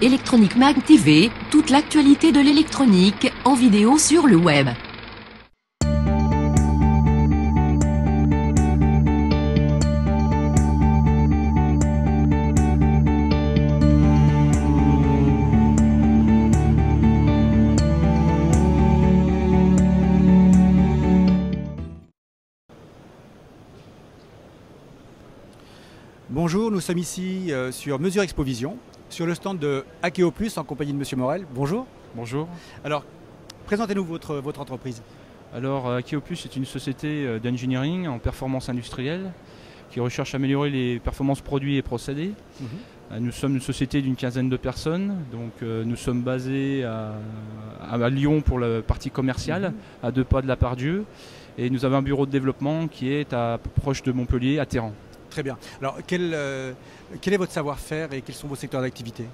Electronic Mag TV, toute l'actualité de l'électronique en vidéo sur le web. Bonjour, nous sommes ici sur Mesure Expovision, sur le stand de Akeo Plus en compagnie de Monsieur Morel. Bonjour. Bonjour. Alors, présentez-nous votre entreprise. Alors, Akeo Plus est une société d'engineering en performance industrielle qui recherche à améliorer les performances produits et procédés. Nous sommes une société d'une quinzaine de personnes, donc nous sommes basés à Lyon pour la partie commerciale, à 2 pas de la Part-Dieu, et nous avons un bureau de développement qui est proche de Montpellier, à Téhéran. Très bien. Alors, quel est votre savoir-faire et quels sont vos secteurs d'activité?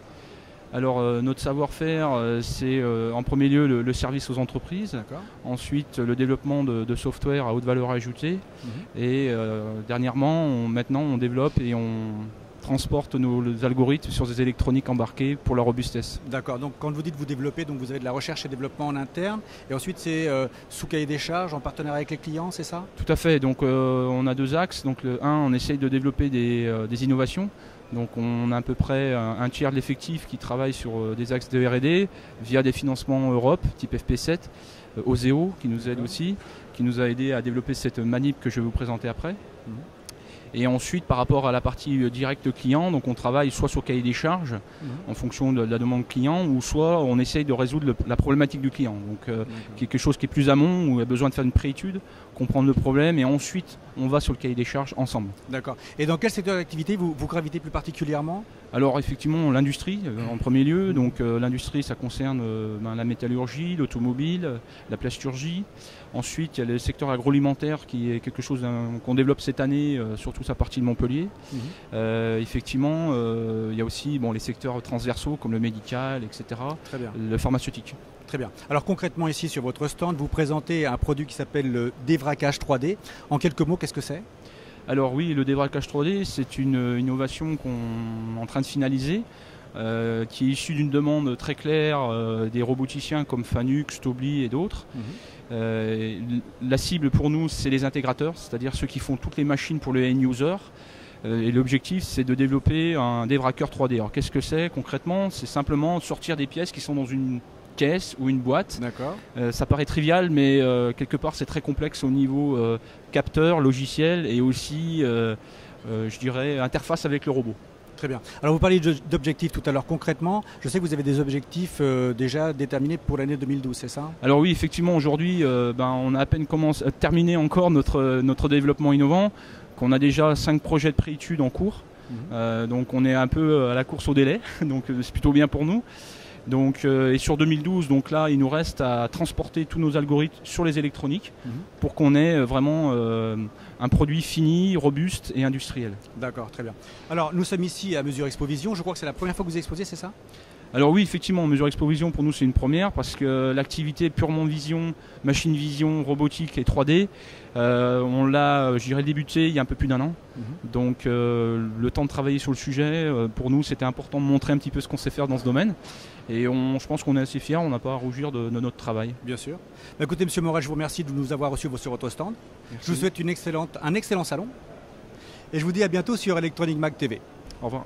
Alors, notre savoir-faire, c'est en premier lieu le service aux entreprises, ensuite le développement de software à haute valeur ajoutée, et dernièrement, maintenant, on développe et on transporte nos algorithmes sur des électroniques embarquées pour leur robustesse. D'accord, donc quand vous dites vous développez, donc vous avez de la recherche et développement en interne, et ensuite c'est sous cahier des charges, en partenariat avec les clients, c'est ça? Tout à fait, donc on a 2 axes. Donc le 1, on essaye de développer des innovations. Donc on a à peu près un tiers de l'effectif qui travaille sur des axes de R&D via des financements Europe, type FP7, Oseo qui nous aide aussi, qui nous a aidé à développer cette manip que je vais vous présenter après. Et ensuite, par rapport à la partie directe client, donc on travaille soit sur cahier des charges en fonction de la demande client, ou soit on essaye de résoudre la problématique du client. Donc quelque chose qui est plus amont, où il a besoin de faire une préétude, comprendre le problème, et ensuite on va sur le cahier des charges ensemble. D'accord. Et dans quel secteur d'activité vous gravitez plus particulièrement? Alors effectivement l'industrie en premier lieu. Donc l'industrie, ça concerne la métallurgie, l'automobile, la plasturgie. Ensuite, il y a le secteur agroalimentaire qui est quelque chose qu'on développe cette année, surtout sa partie de Montpellier. Effectivement, il y a aussi les secteurs transversaux comme le médical, etc. Très bien. Le pharmaceutique. Très bien. Alors concrètement ici sur votre stand, vous présentez un produit qui s'appelle le dévracage 3D. En quelques mots, qu'est-ce que c'est? Alors oui, le dévracage 3D, c'est une innovation qu'on est en train de finaliser. Qui est issu d'une demande très claire des roboticiens comme Fanuc, Stobli et d'autres. La cible pour nous, c'est les intégrateurs, c'est-à-dire ceux qui font toutes les machines pour le end-user. Et l'objectif, c'est de développer un dévraqueur 3D. Alors qu'est-ce que c'est concrètement? C'est simplement sortir des pièces qui sont dans une caisse ou une boîte. Ça paraît trivial, mais quelque part c'est très complexe au niveau capteur, logiciel et aussi, je dirais, interface avec le robot. Très bien. Alors vous parliez d'objectifs tout à l'heure. Concrètement, je sais que vous avez des objectifs déjà déterminés pour l'année 2012, c'est ça? Alors oui, effectivement, aujourd'hui, on a à peine terminé encore notre développement innovant, qu'on a déjà 5 projets de préétude en cours. Donc on est un peu à la course au délai, donc c'est plutôt bien pour nous. Donc, et sur 2012, donc là, il nous reste à transporter tous nos algorithmes sur les électroniques pour qu'on ait vraiment un produit fini, robuste et industriel. D'accord, très bien. Alors, nous sommes ici à Mesure Expovision. Je crois que c'est la première fois que vous exposez, c'est ça? Alors oui, effectivement, Mesure Expovision, pour nous, c'est une première parce que l'activité purement vision, machine vision, robotique et 3D, on l'a, je dirais, débuté il y a un peu plus d'1 an. Donc le temps de travailler sur le sujet, pour nous, c'était important de montrer un petit peu ce qu'on sait faire dans ce domaine. Et je pense qu'on est assez fiers, on n'a pas à rougir de notre travail. Bien sûr. Écoutez, Monsieur Morel, je vous remercie de nous avoir reçus sur votre stand. Merci. Je vous souhaite un excellent salon. Et je vous dis à bientôt sur Electronic Mag TV. Au revoir.